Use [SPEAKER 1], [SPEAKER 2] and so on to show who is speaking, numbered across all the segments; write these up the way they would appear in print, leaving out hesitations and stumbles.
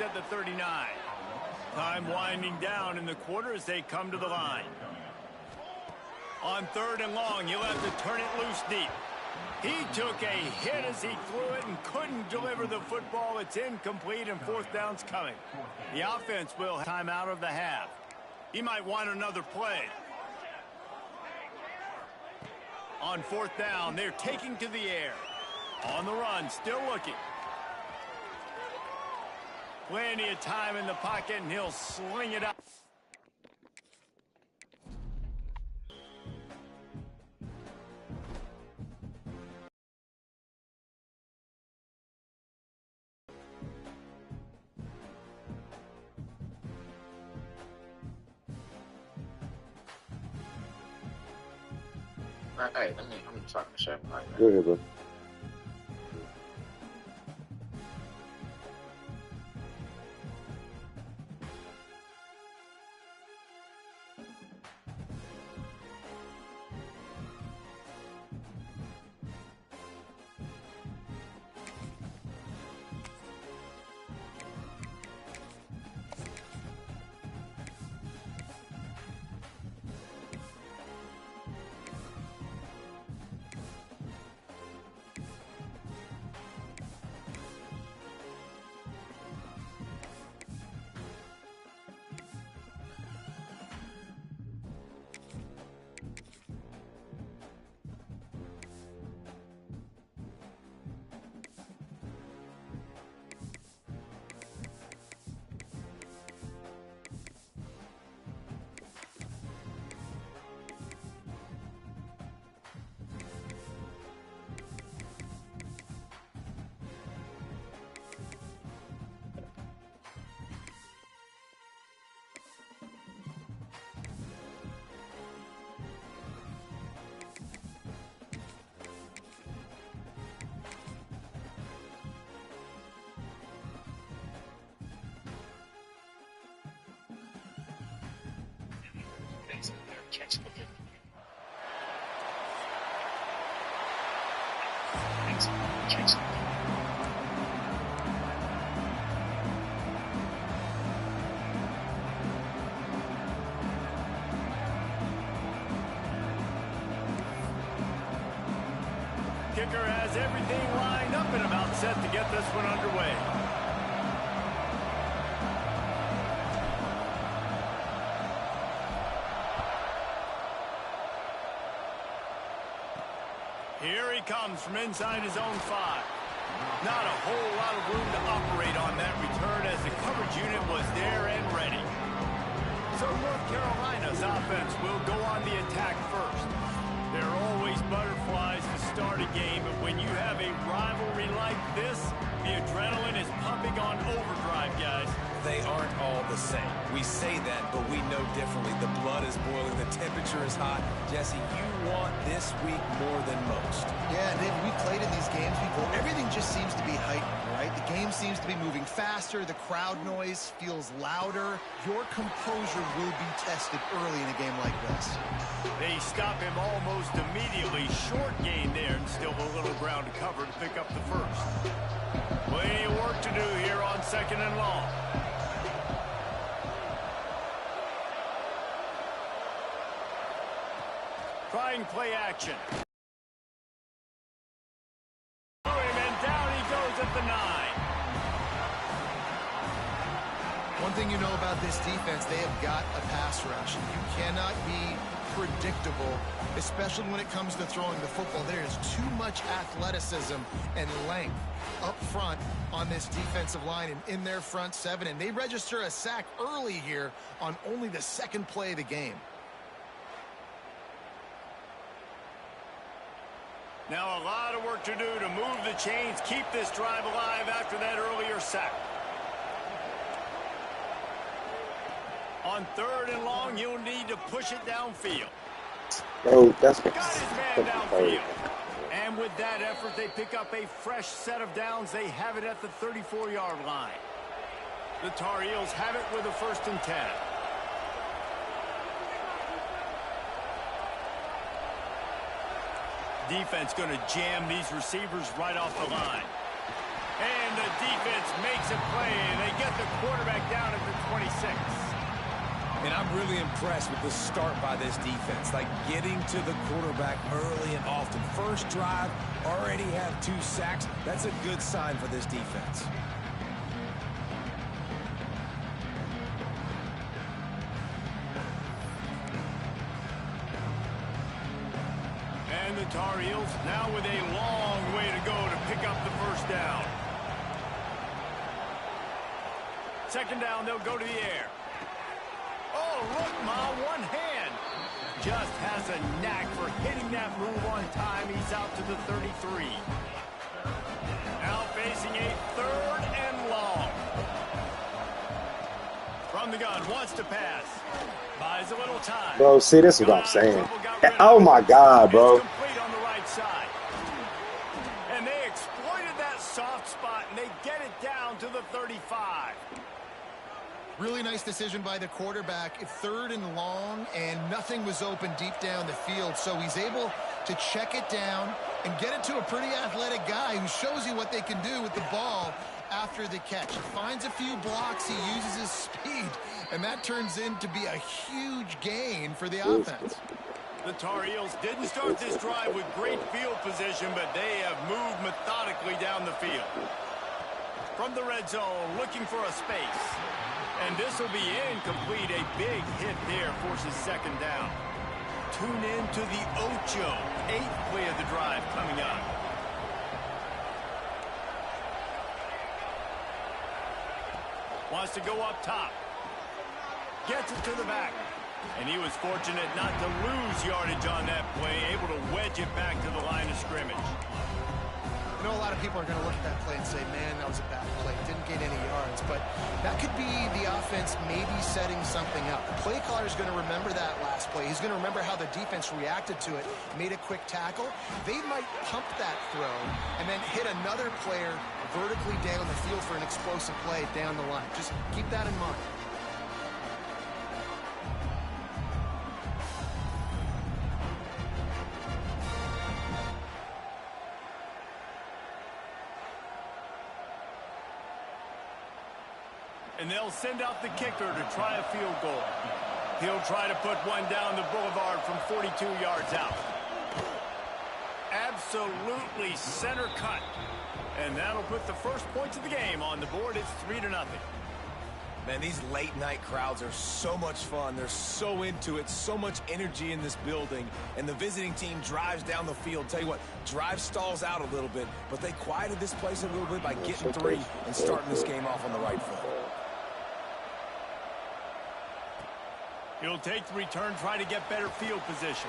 [SPEAKER 1] at the 39. Time winding down in the quarter as they come to the line. On 3rd and long, he'll have to turn it loose deep. He took a hit as he threw it and couldn't deliver the football. It's incomplete and 4th down's coming. The offense will have time out of the half. He might want another play. On 4th down, they're taking to the air. On the run, still looking. Plenty of time in the pocket, and he'll sling it up.
[SPEAKER 2] Hey, I'm talking to Chef right now.
[SPEAKER 3] Go ahead, bro.
[SPEAKER 1] Kicker has everything lined up and about set to get this one underway. Here he comes from inside his own 5. Not a whole lot of room to operate on that return as the coverage unit was there and ready. So North Carolina's offense will go on the attack first. There are always butterflies to start a game, but when you have a rivalry like this, the adrenaline is pumping on overdrive, guys.
[SPEAKER 4] They aren't all the same. We say that, but we know differently. The blood is boiling. The temperature is hot. Jesse, you want this week more than most.
[SPEAKER 5] Yeah, Dave, we played in these games before. Everything just seems to be heightened, right? The game seems to be moving faster. The crowd noise feels louder. Your composure will be tested early in a game like this.
[SPEAKER 1] They stop him almost immediately. Short gain there, and still a little ground to cover to pick up the first. Plenty of work to do here on 2nd and long. Trying play action. And down he goes at the 9.
[SPEAKER 5] One thing you know about this defense, they have got a pass rush. You cannot be predictable, especially when it comes to throwing the football. There is too much athleticism and length up front on this defensive line and in their front 7. And they register a sack early here on only the 2nd play of the game.
[SPEAKER 1] Now a lot of work to do to move the chains, keep this drive alive after that earlier sack. On 3rd and long, you'll need to push it downfield.
[SPEAKER 3] Oh, that's
[SPEAKER 1] got his man downfield. And with that effort, they pick up a fresh set of downs. They have it at the 34-yard line. The Tar Heels have it with a 1st and 10. Defense going to jam these receivers right off the line. And the defense makes a play, and they get the quarterback down at the 26.
[SPEAKER 4] And I'm really impressed with the start by this defense, like getting to the quarterback early and often. First drive, already have 2 sacks. That's a good sign for this defense.
[SPEAKER 1] And the Tar Heels now with a long way to go to pick up the first down. Second down, they'll go to the air. Oh, look, Ma, one hand. Just has a knack for hitting that move on time. He's out to the 33. Now facing a 3rd and long. From the gun, wants to pass. Buys a little time.
[SPEAKER 3] Bro, see, this is what I'm saying. Oh, my God, bro.
[SPEAKER 1] It's complete on the right side. And they exploited that soft spot, and they get it down to the 35.
[SPEAKER 5] Really nice decision by the quarterback. 3rd and long, and nothing was open deep down the field. So he's able to check it down and get it to a pretty athletic guy who shows you what they can do with the ball after the catch. He finds a few blocks. He uses his speed, and that turns into be a huge gain for the offense.
[SPEAKER 1] The Tar Heels didn't start this drive with great field position, but they have moved methodically down the field. From the red zone, looking for a space. And this will be incomplete. A big hit there forces second down. Tune in to the Ocho. 8th play of the drive coming up. Wants to go up top. Gets it to the back. And he was fortunate not to lose yardage on that play. Able to wedge it back to the line of scrimmage.
[SPEAKER 5] I know a lot of people are going to look at that play and say, man, that was a bad play. Didn't gain any yards. But that could be the offense maybe setting something up. The play caller is going to remember that last play. He's going to remember how the defense reacted to it, made a quick tackle. They might pump that throw and then hit another player vertically down the field for an explosive play down the line. Just keep that in mind.
[SPEAKER 1] And they'll send out the kicker to try a field goal. He'll try to put one down the boulevard from 42 yards out. Absolutely center cut. And that'll put the first points of the game on the board. It's 3-0.
[SPEAKER 4] Man, these late night crowds are so much fun. They're so into it, so much energy in this building. And the visiting team drives down the field. Tell you what, drive stalls out a little bit, but they quieted this place a little bit by getting 3 and starting this game off on the right foot.
[SPEAKER 1] He'll take the return, try to get better field position.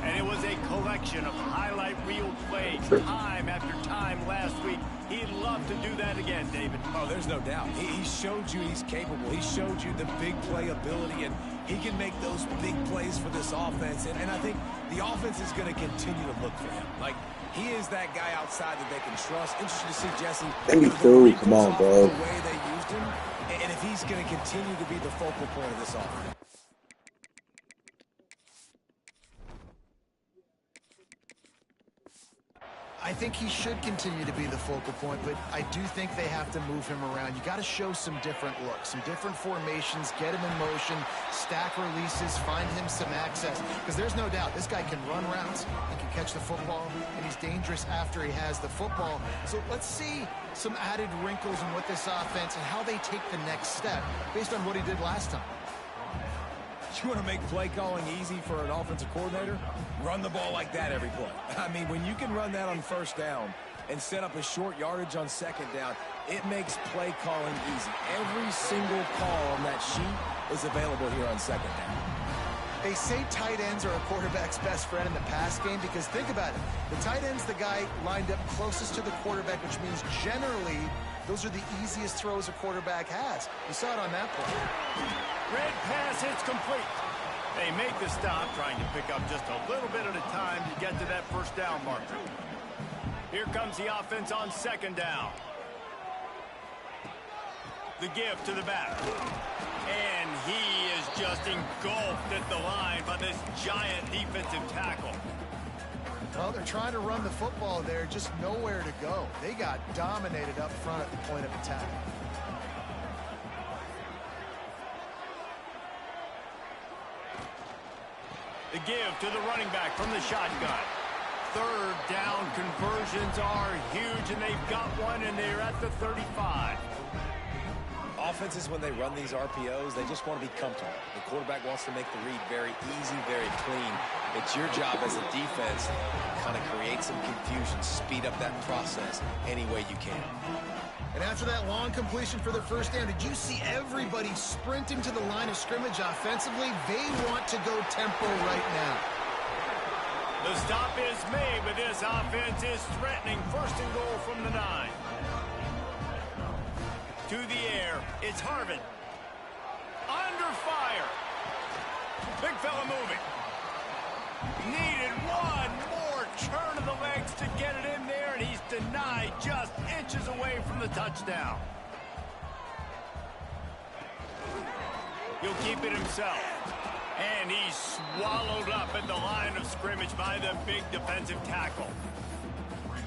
[SPEAKER 1] And it was a collection of highlight reel plays time after time last week. He'd love to do that again, David.
[SPEAKER 4] Oh, there's no doubt. He showed you he's capable. He showed you the big play ability, and he can make those big plays for this offense. And I think the offense is going to continue to look for him. Like, he is that guy outside that they can trust. Interesting to see, Jesse.
[SPEAKER 3] Let me through. Come on, bro.
[SPEAKER 4] The way they used him, and if he's going to continue to be the focal point of this offense.
[SPEAKER 5] I think he should continue to be the focal point, but I do think they have to move him around. You got to show some different looks, some different formations, get him in motion, stack releases, find him some access. Because there's no doubt this guy can run routes, he can catch the football, and he's dangerous after he has the football. So let's see some added wrinkles in what this offense and how they take the next step based on what he did last time.
[SPEAKER 4] You want to make play calling easy for an offensive coordinator? Run the ball like that every play. I mean, when you can run that on first down and set up a short yardage on second down, it makes play calling easy. Every single call on that sheet is available here on second down.
[SPEAKER 5] They say tight ends are a quarterback's best friend in the pass game because think about it. The tight end's the guy lined up closest to the quarterback, which means generally those are the easiest throws a quarterback has. You saw it on that play.
[SPEAKER 1] Red pass hits complete. They make the stop, trying to pick up just a little bit at a time to get to that first down marker. Here comes the offense on second down. The give to the back. And he is just engulfed at the line by this giant defensive tackle.
[SPEAKER 5] Well, they're trying to run the football there, just nowhere to go. They got dominated up front at the point of attack.
[SPEAKER 1] The give to the running back from the shotgun. Third down conversions are huge, and they've got one, and they're at the 35.
[SPEAKER 4] Offenses, when they run these RPOs, they just want to be comfortable. The quarterback wants to make the read very easy, very clean. It's your job as a defense to kind of create some confusion, speed up that process any way you can.
[SPEAKER 5] And after that long completion for the first down, did you see everybody sprinting to the line of scrimmage offensively? They want to go tempo right now.
[SPEAKER 1] The stop is made, but this offense is threatening. First and goal from the 9. To the air, it's Harvin. Under fire. Big fella moving. Needed one more turn of the legs to get it in there, and he's denied just inches away from the touchdown. He'll keep it himself. And he's swallowed up at the line of scrimmage by the big defensive tackle.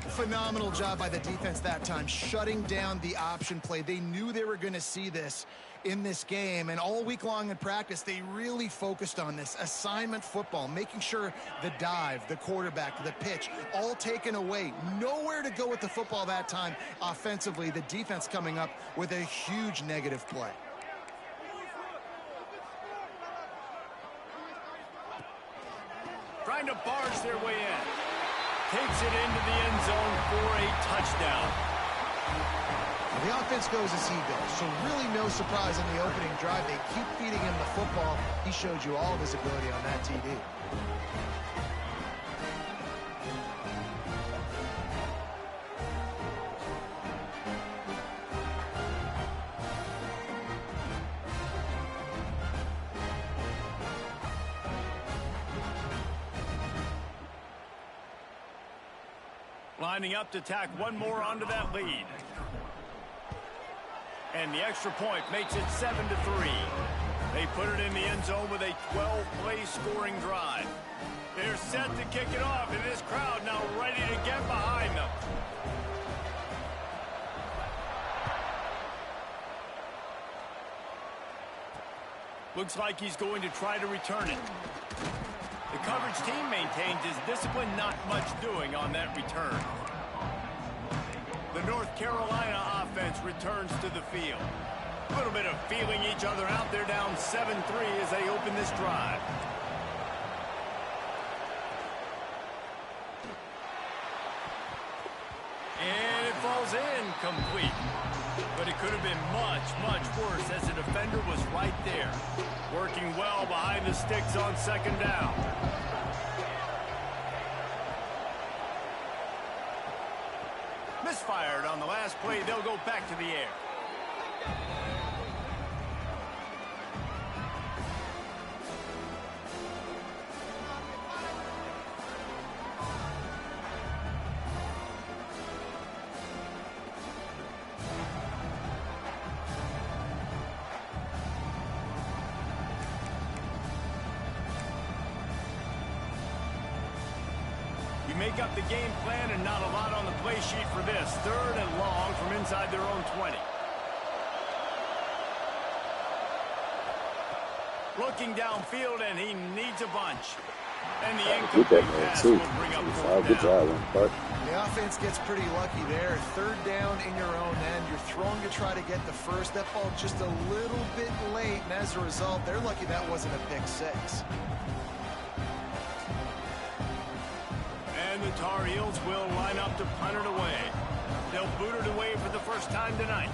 [SPEAKER 5] Phenomenal job by the defense that time, shutting down the option play. They knew they were going to see this in this game, and all week long in practice, they really focused on this assignment football, making sure the dive, the quarterback, the pitch, all taken away. Nowhere to go with the football that time offensively. The defense coming up with a huge negative play.
[SPEAKER 1] Trying to barge their way in. Takes it into the end zone for a touchdown.
[SPEAKER 5] The offense goes as he goes, so really no surprise in the opening drive. They keep feeding him the football. He showed you all of his ability on that TD.
[SPEAKER 1] Lining up to tack one more onto that lead. And the extra point makes it 7-3. They put it in the end zone with a 12-play scoring drive. They're set to kick it off, and this crowd now ready to get behind them. Looks like he's going to try to return it. The coverage team maintains his discipline, not much doing on that return. The North Carolina offense returns to the field. A little bit of feeling each other out. They're down 7-3 as they open this drive. And it falls incomplete. But it could have been much, much worse as the defender was right there. Working well behind the sticks on second down. Misfired on the last play. They'll go back to the air. Make up the game plan, and not a lot on the play sheet for this. Third and long from inside their own 20. Looking downfield, and he needs a bunch. And the incomplete pass will bring up fourth
[SPEAKER 3] Good job,
[SPEAKER 5] down. The offense gets pretty lucky there. Third down in your own end. You're throwing to try to get the first. That ball just a little bit late, and as a result, they're lucky that wasn't a pick six.
[SPEAKER 1] And the Tar Heels will line up to punt it away. They'll boot it away for the first time tonight.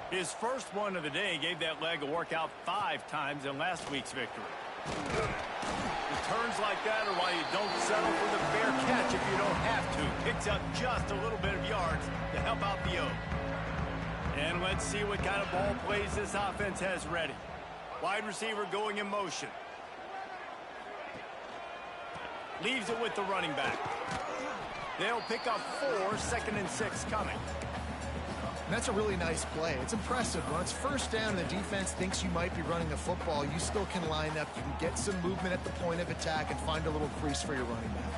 [SPEAKER 1] His first one of the day gave that leg a workout 5 times in last week's victory. Returns like that are why you don't settle for the fair catch if you don't have to. Picks up just a little bit of yards to help out the Oak. And let's see what kind of ball plays this offense has ready. Wide receiver going in motion. Leaves it with the running back. They'll pick up 4, 2nd and 6 coming.
[SPEAKER 5] And that's a really nice play. It's impressive. When it's first down and the defense thinks you might be running the football, you still can line up. You can get some movement at the point of attack and find a little crease for your running back.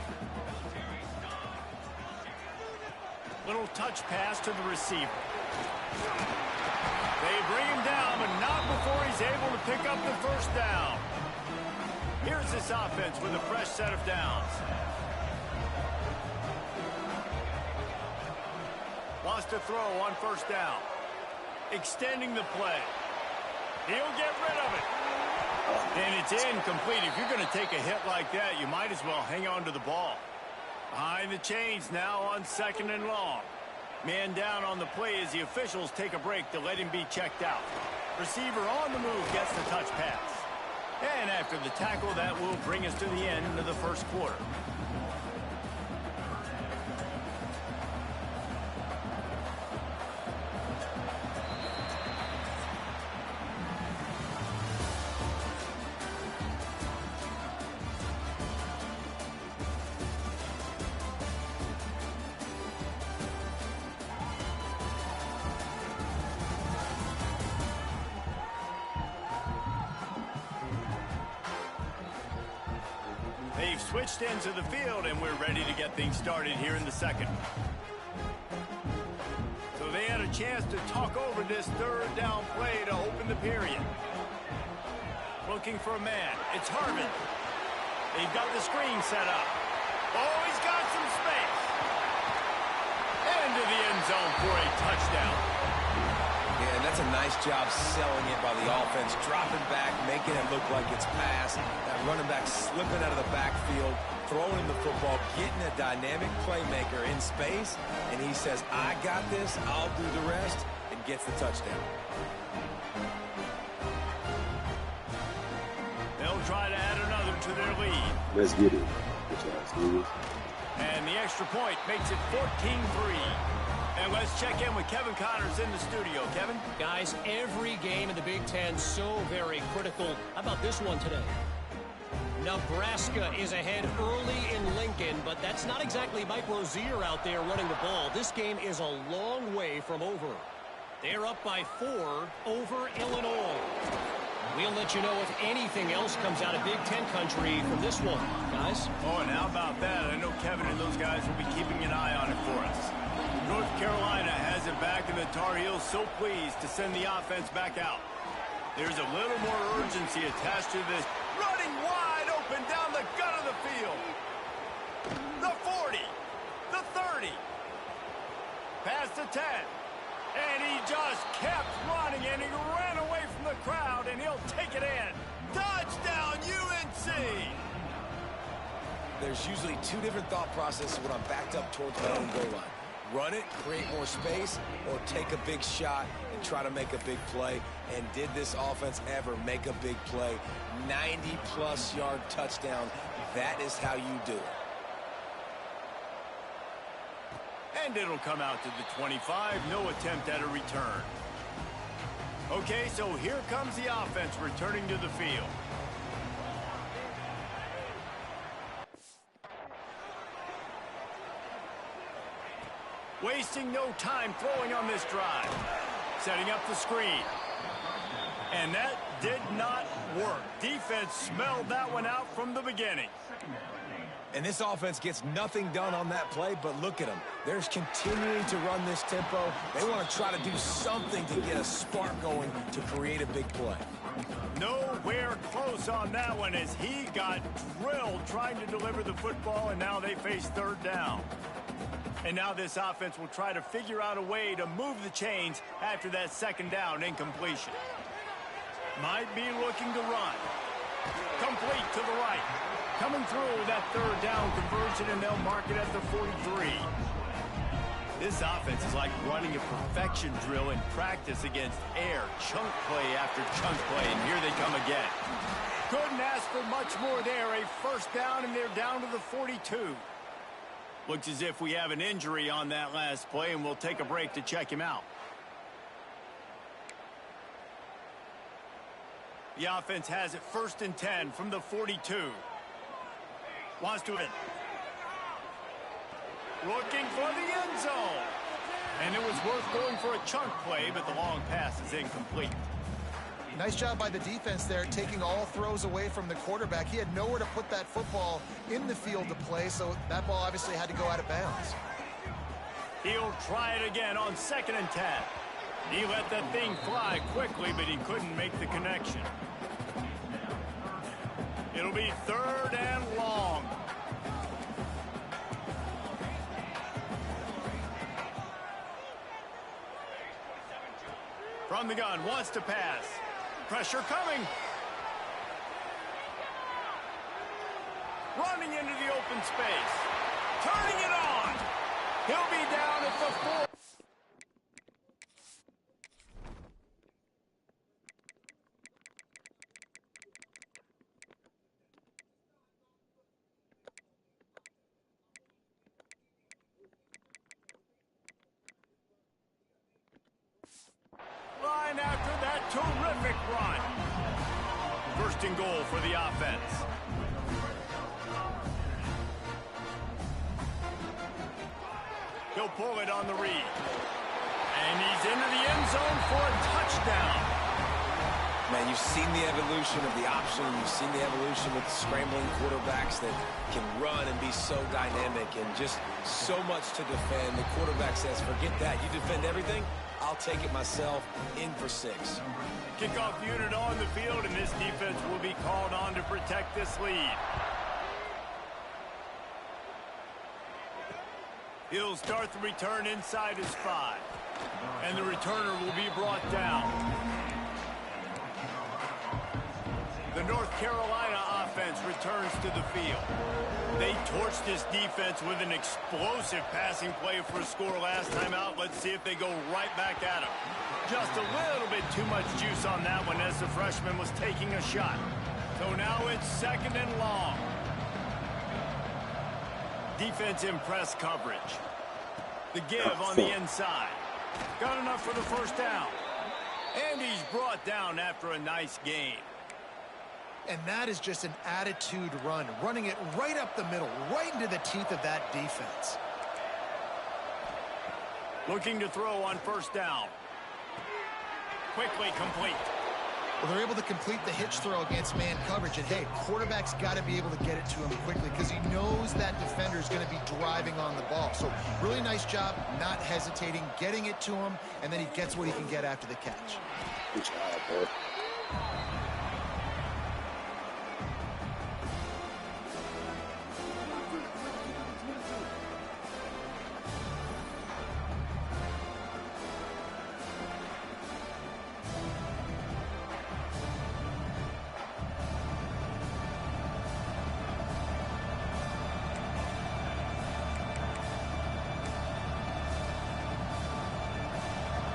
[SPEAKER 1] Little touch pass to the receiver. They bring him down, but not before he's able to pick up the first down. Here's this offense with a fresh set of downs. Wants to throw on first down. Extending the play. He'll get rid of it. And it's incomplete. If you're going to take a hit like that, you might as well hang on to the ball. Behind the chains now on 2nd and long. Man down on the play as the officials take a break to let him be checked out. Receiver on the move gets the touch pass. And after the tackle, that will bring us to the end of the first quarter. They've switched ends of the field, and we're ready to get things started here in the second. So they had a chance to talk over this third down play to open the period. Looking for a man. It's Harvin. They've got the screen set up. Oh, he's got some space. Into the end zone for a touchdown.
[SPEAKER 4] Yeah, and that's a nice job selling it by the offense, dropping back, making it look like it's pass. That running back slipping out of the backfield, throwing the football, getting a dynamic playmaker in space, and he says, I got this, I'll do the rest, and gets the touchdown.
[SPEAKER 1] They'll try to add another to their lead.
[SPEAKER 3] Let's get it. Let's get it.
[SPEAKER 1] And the extra point makes it 14-3. And let's check in with Kevin Connors in the studio. Kevin?
[SPEAKER 6] Guys, every game in the Big Ten so very critical. How about this one today? Nebraska is ahead early in Lincoln, but that's not exactly Mike Rozier out there running the ball. This game is a long way from over. They're up by 4 over Illinois. We'll let you know if anything else comes out of Big Ten country from this one, guys.
[SPEAKER 1] Oh, and how about that? I know Kevin and those guys will be keeping an eye on it for us. North Carolina has it back, and the Tar Heels so pleased to send the offense back out. There's a little more urgency attached to this. Running wide open down the gut of the field. The 40. The 30. Past the 10. And he just kept running, and he ran away from the crowd, and he'll take it in. Touchdown, UNC!
[SPEAKER 4] There's usually 2 different thought processes when I'm backed up towards my own goal line. Run it, create more space, or take a big shot and try to make a big play. And did this offense ever make a big play? 90-plus yard touchdown. That is how you do it.
[SPEAKER 1] And it'll come out to the 25. No attempt at a return. Okay, so here comes the offense returning to the field. Wasting no time throwing on this drive. Setting up the screen. And that did not work. Defense smelled that one out from the beginning.
[SPEAKER 4] And this offense gets nothing done on that play, but look at them. They're continuing to run this tempo. They want to try to do something to get a spark going to create a big play.
[SPEAKER 1] Nowhere close on that one as he got drilled trying to deliver the football, and now they face third down. And now this offense will try to figure out a way to move the chains after that second down incompletion. Might be looking to run. Complete to the right. Coming through that third down conversion, and they'll mark it at the 43. This offense is like running a perfection drill in practice against air. Chunk play after chunk play, and here they come again. Couldn't ask for much more there. A first down, and they're down to the 42. Looks as if we have an injury on that last play, and we'll take a break to check him out. The offense has it 1st and 10 from the 42. Wants to win. Looking for the end zone. And it was worth going for a chunk play, but the long pass is incomplete.
[SPEAKER 5] Nice job by the defense there, taking all throws away from the quarterback. He had nowhere to put that football in the field to play, so that ball obviously had to go out of bounds.
[SPEAKER 1] He'll try it again on 2nd and 10. He let that thing fly quickly, but he couldn't make the connection. It'll be 3rd and long. From the gun, wants to pass. Pressure coming. Running into the open space. Turning it on. He'll be down at the 4. Line after that terrific run. 1st and goal for the offense. He'll pull it on the read. And he's into the end zone for a touchdown.
[SPEAKER 4] Man, you've seen the evolution of the option. You've seen the evolution with scrambling quarterbacks that can run and be so dynamic and just so much to defend. The quarterback says, forget that. You defend everything, I'll take it myself. In for 6.
[SPEAKER 1] Kickoff unit on the field, and this defense will be called on to protect this lead. He'll start the return inside his 5. And the returner will be brought down. The North Carolina offense returns to the field. They torched this defense with an explosive passing play for a score last time out. Let's see if they go right back at him. Just a little bit too much juice on that one as the freshman was taking a shot. So now it's 2nd and long. Defense in press coverage. The give on the inside. Got enough for the 1st down. And he's brought down after a nice gain.
[SPEAKER 5] And that is just an attitude run, running it right up the middle, right into the teeth of that defense.
[SPEAKER 1] Looking to throw on 1st down. Quickly complete.
[SPEAKER 5] Well, they're able to complete the hitch throw against man coverage. And, hey, quarterback's got to be able to get it to him quickly because he knows that defender is going to be driving on the ball. So really nice job, not hesitating, getting it to him, and then he gets what he can get after the catch.
[SPEAKER 3] Good job, bro.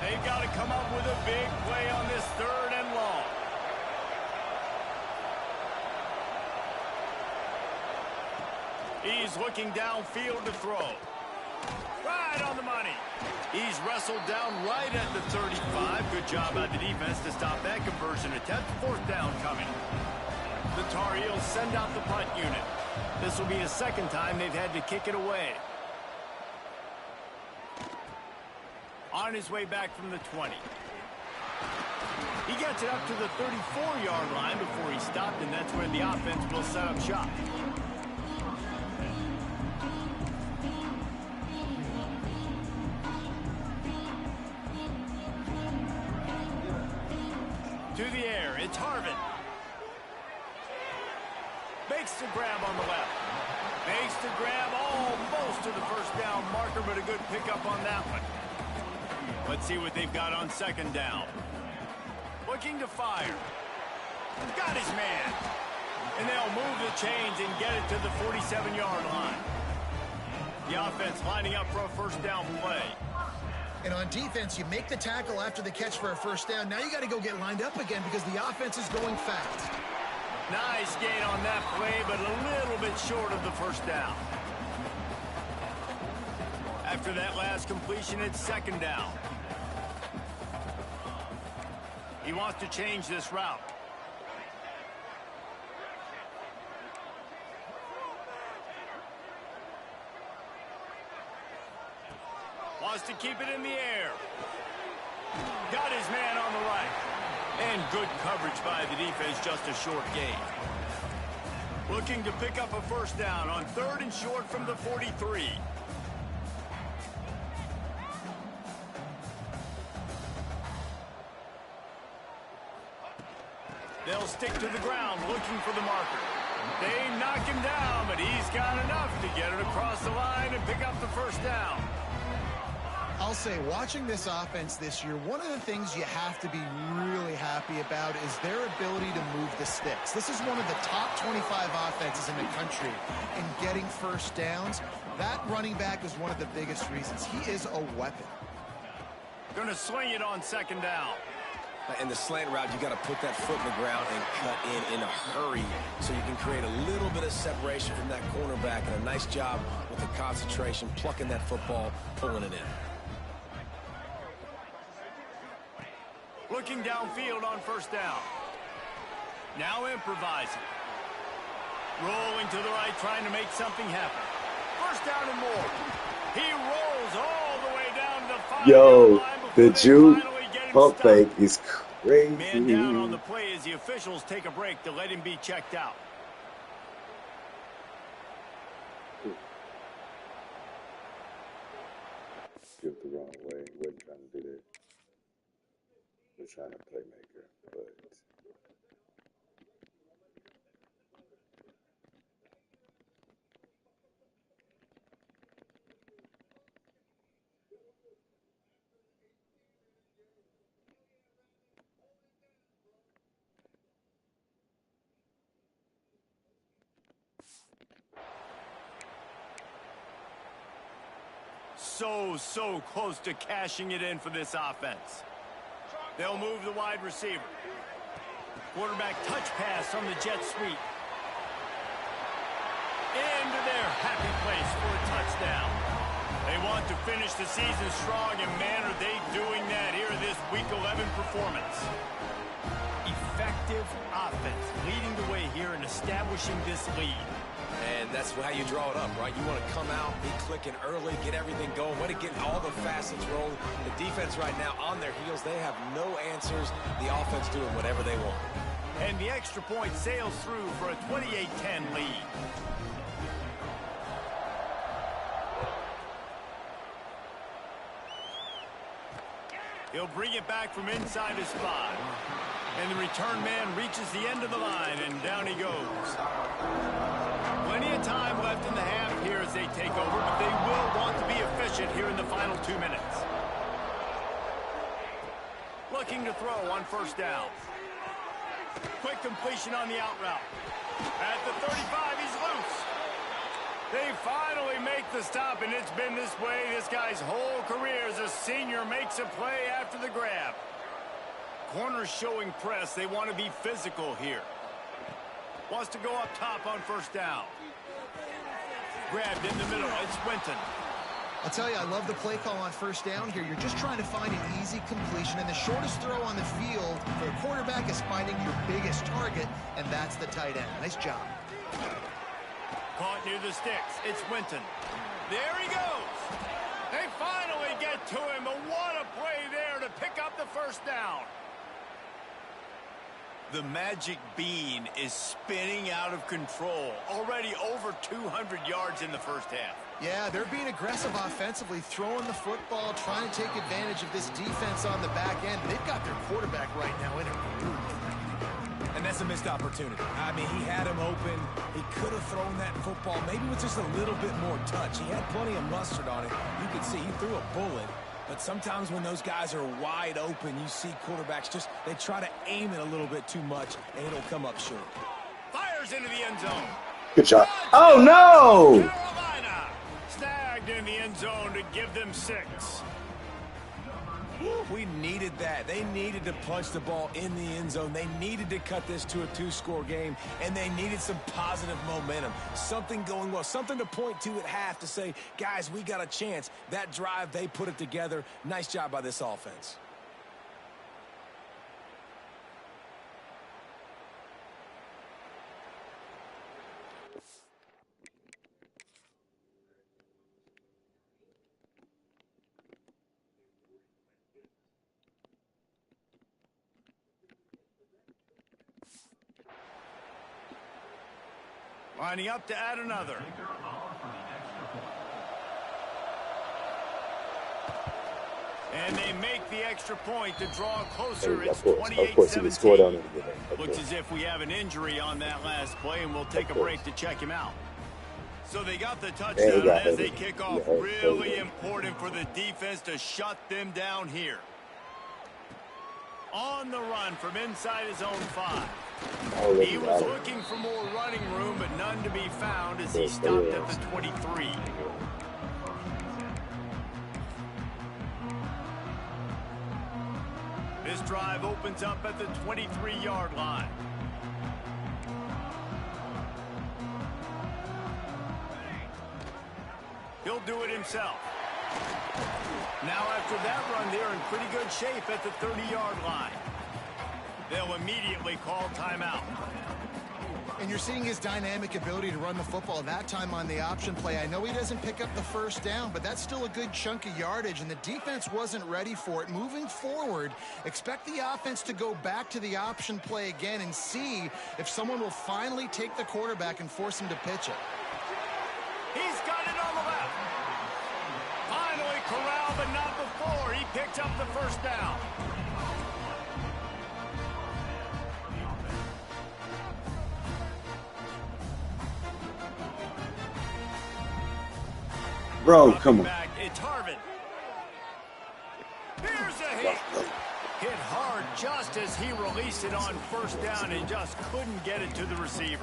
[SPEAKER 1] They've got to come up with a big play on this 3rd and long. He's looking downfield to throw. Right on the money. He's wrestled down right at the 35. Good job by the defense to stop that conversion attempt. 4th down coming. The Tar Heels send out the punt unit. This will be the 2nd time they've had to kick it away. On his way back from the 20. He gets it up to the 34-yard line before he stopped, and that's where the offense will set up shop. To the air, it's Harvin. Makes the grab on the left. Makes the grab almost to the 1st down marker, but a good pickup on that one. Let's see what they've got on 2nd down. Looking to fire. Got his man. And they'll move the chains and get it to the 47-yard line. The offense lining up for a 1st down play.
[SPEAKER 5] And on defense, you make the tackle after the catch for a 1st down. Now you got to go get lined up again because the offense is going fast.
[SPEAKER 1] Nice gain on that play, but a little bit short of the 1st down. After that last completion, it's 2nd down. He wants to change this route. wants to keep it in the air. Got his man on the right. And good coverage by the defense, just a short gain. Looking to pick up a first down on 3rd and short from the 43. They'll stick to the ground looking for the marker. They knock him down, but he's got enough to get it across the line and pick up the first down.
[SPEAKER 5] I'll say, watching this offense this year, one of the things you have to be really happy about is their ability to move the sticks. This is one of the top 25 offenses in the country in getting first downs. That running back is one of the biggest reasons. He is a weapon.
[SPEAKER 1] Going to swing it on 2nd down.
[SPEAKER 4] In the slant route, you got to put that foot in the ground and cut in a hurry so you can create a little bit of separation from that cornerback, and a nice job with the concentration, plucking that football, pulling it in.
[SPEAKER 1] Looking downfield on 1st down. Now improvising. Rolling to the right, trying to make something happen. 1st down and more. He rolls all the way down to the 5-yard
[SPEAKER 3] Yo,
[SPEAKER 1] line before
[SPEAKER 3] the
[SPEAKER 1] they
[SPEAKER 3] juke
[SPEAKER 1] finally get him
[SPEAKER 3] pump
[SPEAKER 1] stopped.
[SPEAKER 3] fake is crazy.
[SPEAKER 1] Man down on the play as the officials take a break to let him be checked out.
[SPEAKER 3] Give it the wrong way. He wasn't trying to do that. He was trying to playmaker, but
[SPEAKER 1] So close to cashing it in for this offense. They'll move the wide receiver. Quarterback touch pass on the jet sweep. Into their happy place for a touchdown. They want to finish the season strong, and man, are they doing that here in this Week 11 performance. Effective offense leading the way here and establishing this lead.
[SPEAKER 4] And that's how you draw it up, right? You want to come out, be clicking early, get everything going, way to get all the facets rolling. The defense right now on their heels, they have no answers. The offense doing whatever they want.
[SPEAKER 1] And the extra point sails through for a 28-10 lead. He'll bring it back from inside his spot. And the return man reaches the end of the line, and down he goes. Plenty of time left in the half here as they take over, but they will want to be efficient here in the final 2 minutes. Looking to throw on 1st down. Quick completion on the out route. At the 35, he's loose. They finally make the stop, and it's been this way this guy's whole career as a senior makes a play after the grab. Corners showing press. They want to be physical here. Wants to go up top on 1st down. Grabbed in the middle. It's Winton.
[SPEAKER 5] I'll tell you, I love the play call on 1st down here. You're just trying to find an easy completion, and the shortest throw on the field for a quarterback is finding your biggest target, and that's the tight end. Nice job.
[SPEAKER 1] Caught near the sticks. It's Winton. There he goes. They finally get to him, but what a play there to pick up the 1st down. The magic bean is spinning out of control. Already over 200 yards in the 1st half.
[SPEAKER 5] Yeah, they're being aggressive offensively, throwing the football, trying to take advantage of this defense on the back end. They've got their quarterback right now in a groove.
[SPEAKER 4] And that's a missed opportunity. I mean, he had him open. He could have thrown that football maybe with just a little bit more touch. He had plenty of mustard on it. You could see he threw a bullet. But sometimes when those guys are wide open, you see quarterbacks just, they try to aim it a little bit too much, and it'll come up short.
[SPEAKER 1] Fires into the end zone.
[SPEAKER 3] good job. Oh no!
[SPEAKER 1] Carolina snagged in the end zone to give them 6.
[SPEAKER 4] We needed that. They needed to punch the ball in the end zone. They needed to cut this to a 2-score game, and they needed some positive momentum. Something going well, something to point to at half to say, guys, we got a chance. That drive, they put it together. Nice job by this offense.
[SPEAKER 1] Lining up to add another. And they make the extra point to draw closer. It's 28-17. Looks as if we have an injury on that last play, and we'll take a break to check him out. So they got the touchdown, and as they kick off, really important for the defense to shut them down here. On the run from inside his own 5. He was looking for more running room, but none to be found as he stopped at the 23. This drive opens up at the 23-yard line. He'll do it himself. Now after that run, they're in pretty good shape at the 30-yard line. They'll immediately call timeout.
[SPEAKER 5] And you're seeing his dynamic ability to run the football, that time on the option play. I know he doesn't pick up the first down, but that's still a good chunk of yardage, and the defense wasn't ready for it. Moving forward, expect the offense to go back to the option play again and see if someone will finally take the quarterback and force him to pitch it.
[SPEAKER 1] He's got it on the left. Finally corralled, but not before. He picks up the first down.
[SPEAKER 3] Bro, come on.
[SPEAKER 1] Back, it's Harvin. Here's a hit. Hit hard just as he released it on first down and just couldn't get it to the receiver.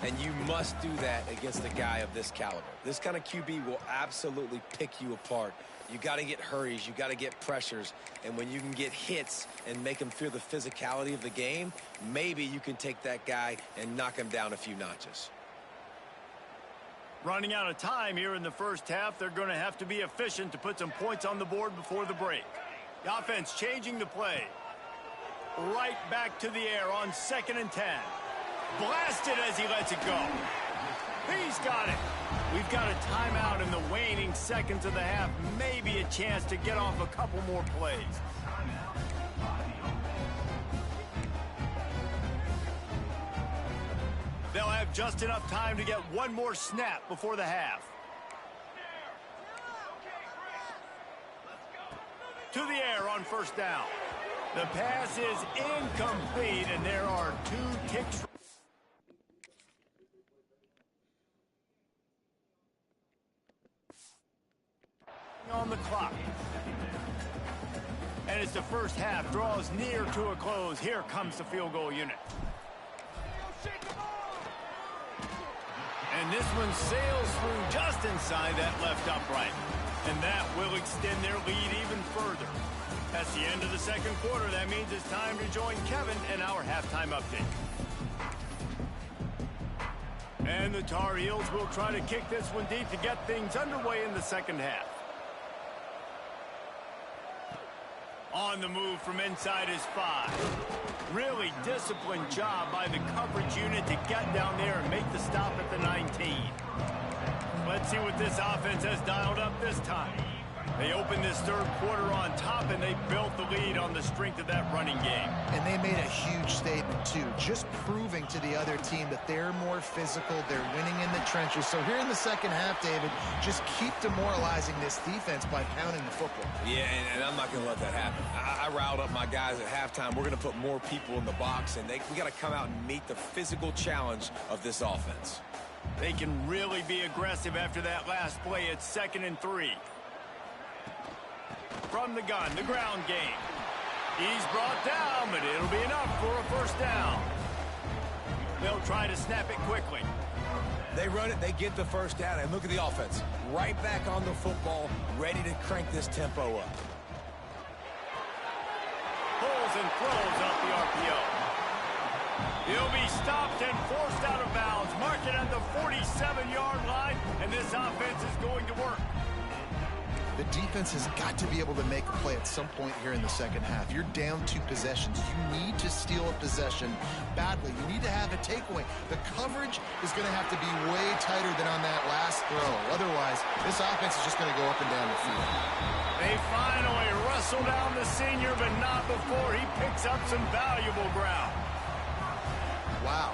[SPEAKER 4] And you must do that against a guy of this caliber. This kind of QB will absolutely pick you apart. You got to get hurries. You got to get pressures. And when you can get hits and make him feel the physicality of the game, maybe you can take that guy and knock him down a few notches.
[SPEAKER 1] Running out of time here in the first half. They're going to have to be efficient to put some points on the board before the break. The offense changing the play. Right back to the air on 2nd and 10. Blasted as he lets it go. He's got it. We've got a timeout in the waning seconds of the half. Maybe a chance to get off a couple more plays. They'll have just enough time to get one more snap before the half. To the air on first down. The pass is incomplete, and there are 2 ticks on the clock. And as the first half draws near to a close, here comes the field goal unit. And this one sails through just inside that left upright. And that will extend their lead even further. That's the end of the second quarter. That means it's time to join Kevin in our halftime update. And the Tar Heels will try to kick this one deep to get things underway in the second half. On the move from inside his 5. Really disciplined job by the coverage unit to get down there and make the stop at the 19. Let's see what this offense has dialed up this time. They opened this third quarter on top, and they built the lead on the strength of that running game.
[SPEAKER 5] And they made a huge statement, too, just proving to the other team that they're more physical, they're winning in the trenches. So here in the second half, David, just keep demoralizing this defense by pounding the football.
[SPEAKER 4] Yeah, and I'm not going to let that happen. I riled up my guys at halftime. We're going to put more people in the box, and we got to come out and meet the physical challenge of this offense.
[SPEAKER 1] They can really be aggressive after that last play. It's 2nd and 3. From the gun, the ground game. He's brought down, but it'll be enough for a first down. They'll try to snap it quickly.
[SPEAKER 4] They run it, they get the first down, and look at the offense. Right back on the football, ready to crank this tempo up.
[SPEAKER 1] Pulls and throws off the RPO. He'll be stopped and forced out of bounds. Mark it at the 47-yard line, and this offense is going to work.
[SPEAKER 5] The defense has got to be able to make a play at some point here in the second half. You're down 2 possessions. You need to steal a possession badly. You need to have a takeaway. The coverage is going to have to be way tighter than on that last throw. Otherwise, this offense is just going to go up and down the field.
[SPEAKER 1] They finally wrestle down the senior, but not before he picks up some valuable ground.
[SPEAKER 5] Wow.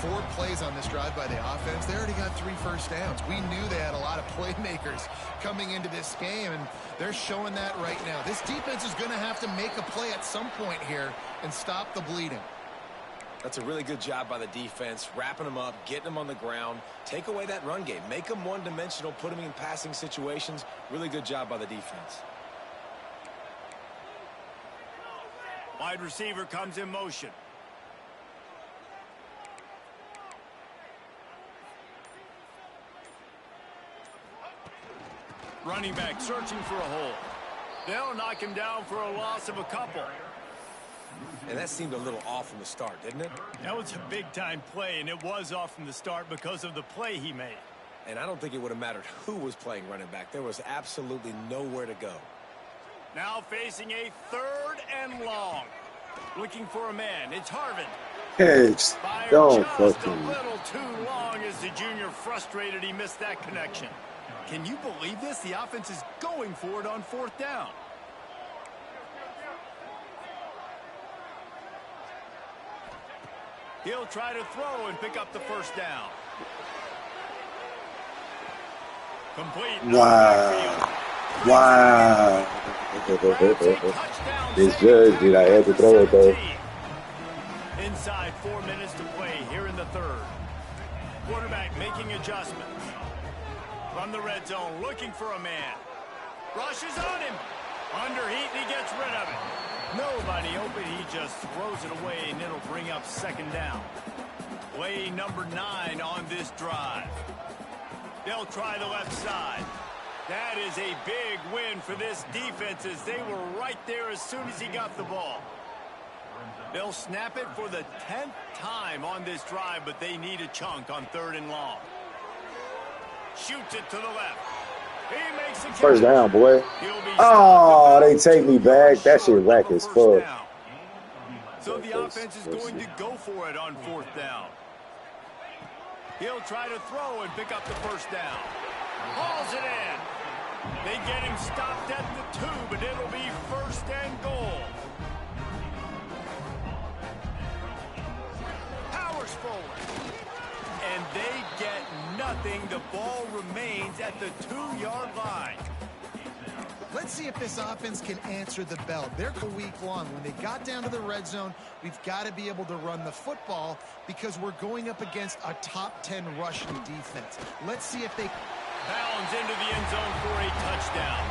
[SPEAKER 5] 4 plays on this drive by the offense. They already got 3 first downs. We knew they had a lot of playmakers coming into this game, and they're showing that right now. This defense is going to have to make a play at some point here and stop the bleeding.
[SPEAKER 4] That's a really good job by the defense, wrapping them up, getting them on the ground, take away that run game, make them one-dimensional, put them in passing situations. Really good job by the defense.
[SPEAKER 1] Wide receiver comes in motion. Running back searching for a hole. They'll knock him down for a loss of a couple.
[SPEAKER 4] And that seemed a little off from the start, didn't it?
[SPEAKER 1] That was a big-time play, and it was off from the start because of the play he made.
[SPEAKER 4] And I don't think it would have mattered who was playing running back. There was absolutely nowhere to go.
[SPEAKER 1] Now facing a 3rd and long. Looking for a man. It's Harvin.
[SPEAKER 3] Hey, don't
[SPEAKER 1] just
[SPEAKER 3] fucking.
[SPEAKER 1] a little too long as the junior frustrated he missed that connection. Can you believe this? The offense is going for it on 4th down. He'll try to throw and pick up the first down. Complete.
[SPEAKER 3] Wow. Wow. This judge did I had to throw it though.
[SPEAKER 1] Inside 4 minutes to play here in the 3rd. Quarterback making adjustments. From the red zone, looking for a man. Rushes on him. Underheat, and he gets rid of it. Nobody open, he just throws it away, and it'll bring up 2nd down. Play number 9 on this drive. They'll try the left side. That is a big win for this defense as they were right there as soon as he got the ball. They'll snap it for the 10th time on this drive, but they need a chunk on 3rd and long. Shoots it to the left. He makes a
[SPEAKER 3] First down, boy. Oh, they take me back. That shit whack as fuck.
[SPEAKER 1] So the offense is going to go for it on 4th down. He'll try to throw and pick up the first down. Hauls it in. They get him stopped at the 2, but it'll be 1st and goal. Powers forward. And they get nothing. The ball remains at the 2-yard line.
[SPEAKER 5] Let's see if this offense can answer the bell. They're a week long. When they got down to the red zone, we've got to be able to run the football because we're going up against a top 10 rushing defense. Let's see if they...
[SPEAKER 1] Bounds into the end zone for a touchdown.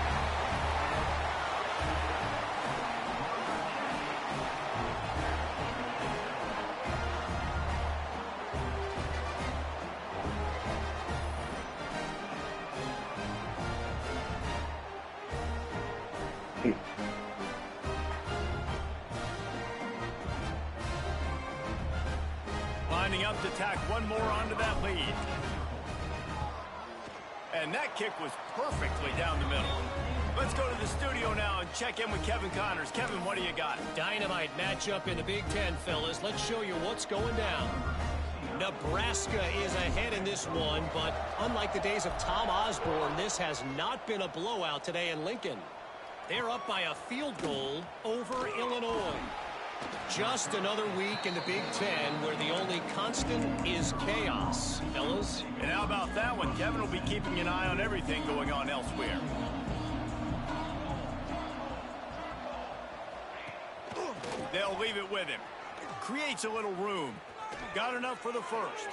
[SPEAKER 1] Lining up to tack one more onto that lead. And that kick was perfectly down the middle. Let's go to the studio now and check in with Kevin Connors. Kevin, what do you got?
[SPEAKER 6] Dynamite matchup in the Big Ten, fellas. Let's show you what's going down. Nebraska is ahead in this one, but unlike the days of Tom Osborne, this has not been a blowout today in Lincoln. They're up by a field goal over Illinois. Just another week in the Big Ten where the only constant is chaos, fellas.
[SPEAKER 1] And how about that one? Kevin will be keeping an eye on everything going on elsewhere. They'll leave it with him. Creates a little room. Got enough for the first.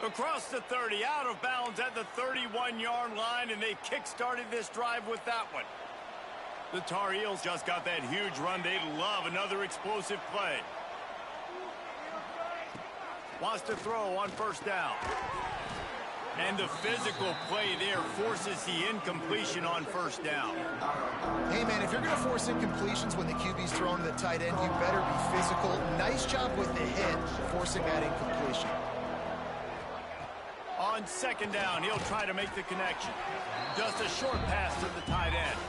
[SPEAKER 1] Across the 30, out of bounds at the 31-yard line, and they kick-started this drive with that one. The Tar Heels just got that huge run. They love another explosive play. Wants to throw on 1st down. And the physical play there forces the incompletion on 1st down.
[SPEAKER 5] Hey, man, if you're going to force incompletions when the QB's throwing to the tight end, you better be physical. Nice job with the hit, forcing that incompletion.
[SPEAKER 1] On 2nd down, he'll try to make the connection. Just a short pass to the tight end.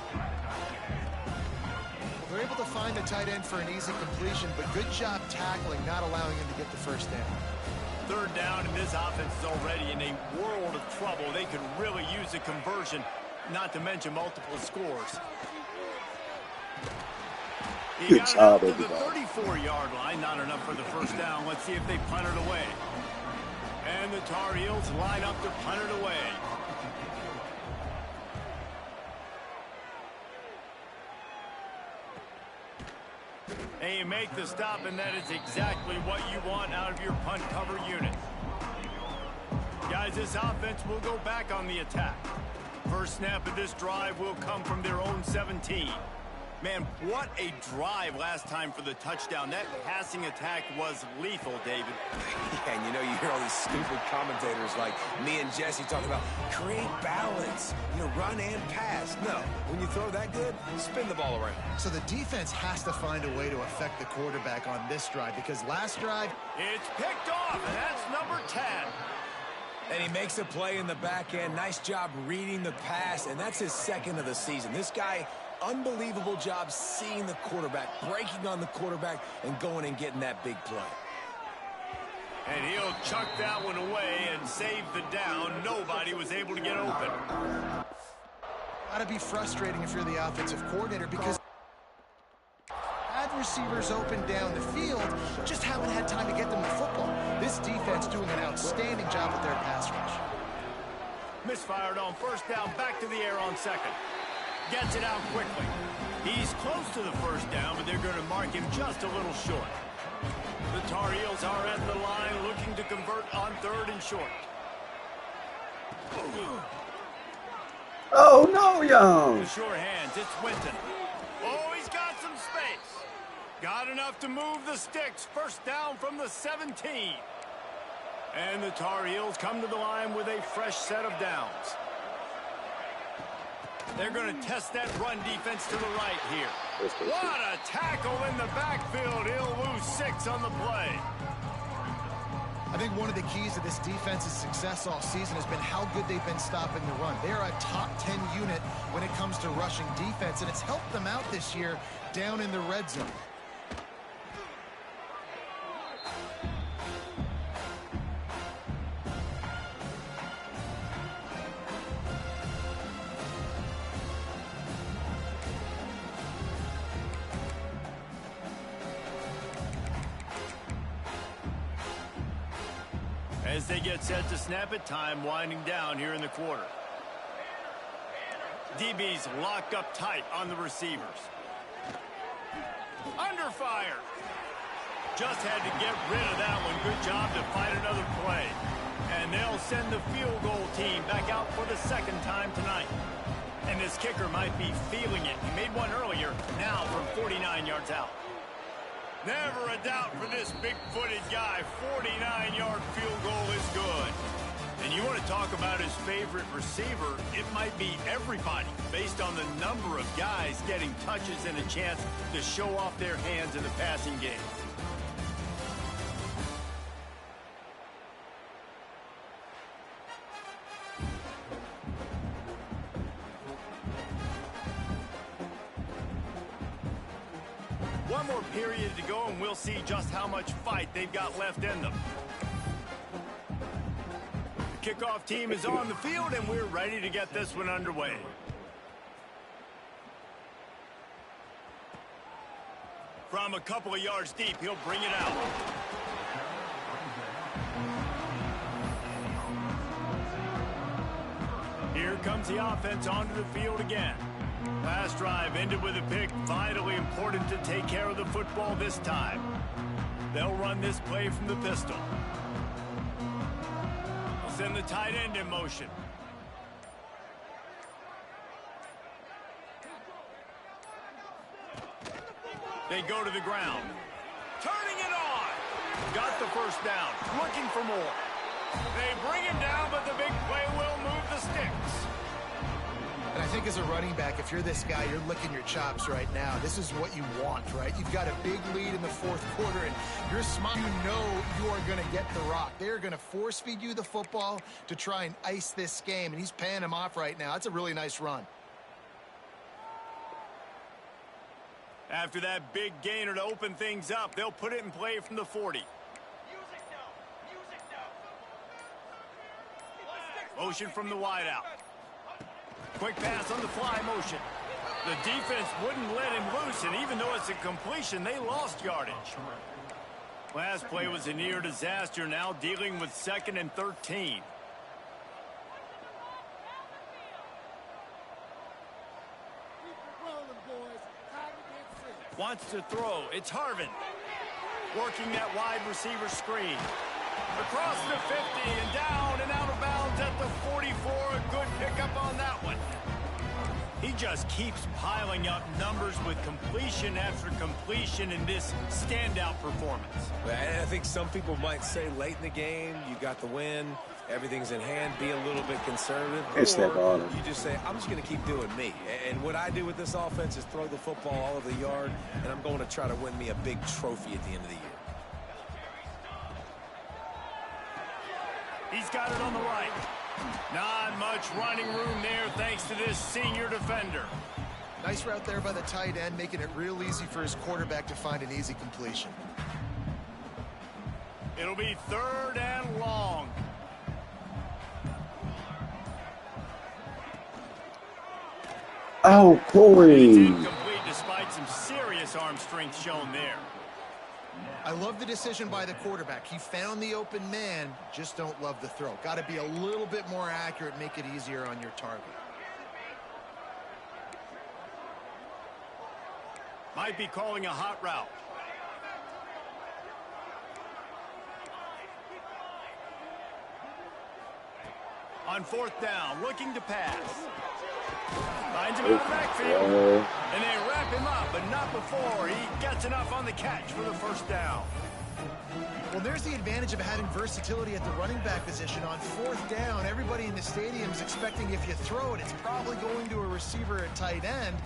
[SPEAKER 5] They're able to find the tight end for an easy completion, but good job tackling, not allowing him to get the first down.
[SPEAKER 1] 3rd down, and this offense is already in a world of trouble. They could really use a conversion, not to mention multiple scores. He got it up to the 34-yard line. Not enough for the first down. Let's see if they punt it away. And the Tar Heels line up to punt it away. And you make the stop, and that is exactly what you want out of your punt cover unit. Guys, this offense will go back on the attack. First snap of this drive will come from their own 17. Man, what a drive last time for the touchdown. That passing attack was lethal, David.
[SPEAKER 4] And you know, you hear all these stupid commentators like me and Jesse talk about create balance, run and pass. No, when you throw that good, spin the ball around.
[SPEAKER 5] So the defense has to find a way to affect the quarterback on this drive, because last drive...
[SPEAKER 1] It's picked off, and that's number 10.
[SPEAKER 4] And he makes a play in the back end. Nice job reading the pass, and that's his second of the season. This guy, unbelievable job seeing the quarterback, breaking on the quarterback, and going and getting that big play.
[SPEAKER 1] And he'll chuck that one away and save the down. Nobody was able to get open.
[SPEAKER 5] Gotta be frustrating if you're the offensive coordinator, because had receivers open down the field, just haven't had time to get them the football. This defense doing an outstanding job with their pass rush.
[SPEAKER 1] Misfired on first down, back to the air on second. Gets it out quickly. He's close to the first down, but they're going to mark him just a little short. The Tar Heels are at the line looking to convert on third and short.
[SPEAKER 3] Oh, no, Young.
[SPEAKER 1] The sure hands, it's Winton. Oh, he's got some space. Got enough to move the sticks. First down from the 17. And the Tar Heels come to the line with a fresh set of downs. They're going to test that run defense to the right here. What a tackle in the backfield. He'll lose 6 on the play.
[SPEAKER 5] I think one of the keys to this defense's success all season has been how good they've been stopping the run. They're a top 10 unit when it comes to rushing defense, and it's helped them out this year down in the red zone.
[SPEAKER 1] As they get set to snap it, time winding down here in the quarter. DBs locked up tight on the receivers. Under fire. Just had to get rid of that one. Good job to fight another play. And they'll send the field goal team back out for the second time tonight. And this kicker might be feeling it. He made one earlier, now from 49 yards out. Never a doubt for this big-footed guy. 49-yard field goal is good. And you want to talk about his favorite receiver, it might be everybody, based on the number of guys getting touches and a chance to show off their hands in the passing game. One more period to go, and we'll see just how much fight they've got left in them. The kickoff team is on the field, and we're ready to get this one underway. From a couple of yards deep, he'll bring it out. Here comes the offense onto the field again. Last drive ended with a pick. Vitally important to take care of the football this time. They'll run this play from the pistol. They'll send the tight end in motion. They go to the ground. Turning it on. Got the first down. Looking for more. They bring him down, but the big play will move the sticks.
[SPEAKER 5] And I think as a running back, if you're this guy, you're licking your chops right now. This is what you want, right? You've got a big lead in the fourth quarter, and you're smart. You know you are going to get the rock. They're going to force feed you the football to try and ice this game, and he's paying him off right now. That's a really nice run.
[SPEAKER 1] After that big gainer to open things up, they'll put it in play from the 40. Motion from the wideout. Quick pass on the fly motion. The defense wouldn't let him loose, and even though it's a completion, they lost yardage. Last play was a near disaster, now dealing with 2nd and 13. Wants to throw. It's Harvin. Working that wide receiver screen. Across the 50 and down and out of bounds at the 44. A good pickup on that one. He just keeps piling up numbers with completion after completion in this standout performance.
[SPEAKER 4] I think some people might say late in the game, you got the win, everything's in hand, be a little bit conservative. Or you just say, I'm just going to keep doing me. And what I do with this offense is throw the football all over the yard, and I'm going to try to win me a big trophy at the end of the year.
[SPEAKER 1] He's got it on the right. Not much running room there thanks to this senior defender.
[SPEAKER 5] Nice route there by the tight end, making it real easy for his quarterback to find an easy completion.
[SPEAKER 1] It'll be 3rd and long.
[SPEAKER 3] Oh, Corey.
[SPEAKER 1] It's incomplete despite some serious arm strength shown there.
[SPEAKER 5] I love the decision by the quarterback. He found the open man, just don't love the throw. Got to be a little bit more accurate, make it easier on your target.
[SPEAKER 1] Might be calling a hot route. On 4th down, looking to pass. Finds him in the backfield. And they wrap him up, but not before he gets enough on the catch for the 1st down.
[SPEAKER 5] Well, there's the advantage of having versatility at the running back position. On 4th down, everybody in the stadium is expecting if you throw it, it's probably going to a receiver at tight end.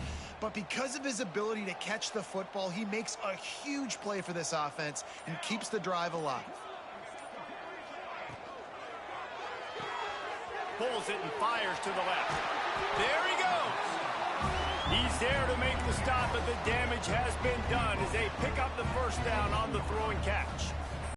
[SPEAKER 5] But because of his ability to catch the football, he makes a huge play for this offense and keeps the drive alive.
[SPEAKER 1] Pulls it and fires to the left. There he goes. He's there to make the stop, but the damage has been done as they pick up the 1st down on the throw and catch.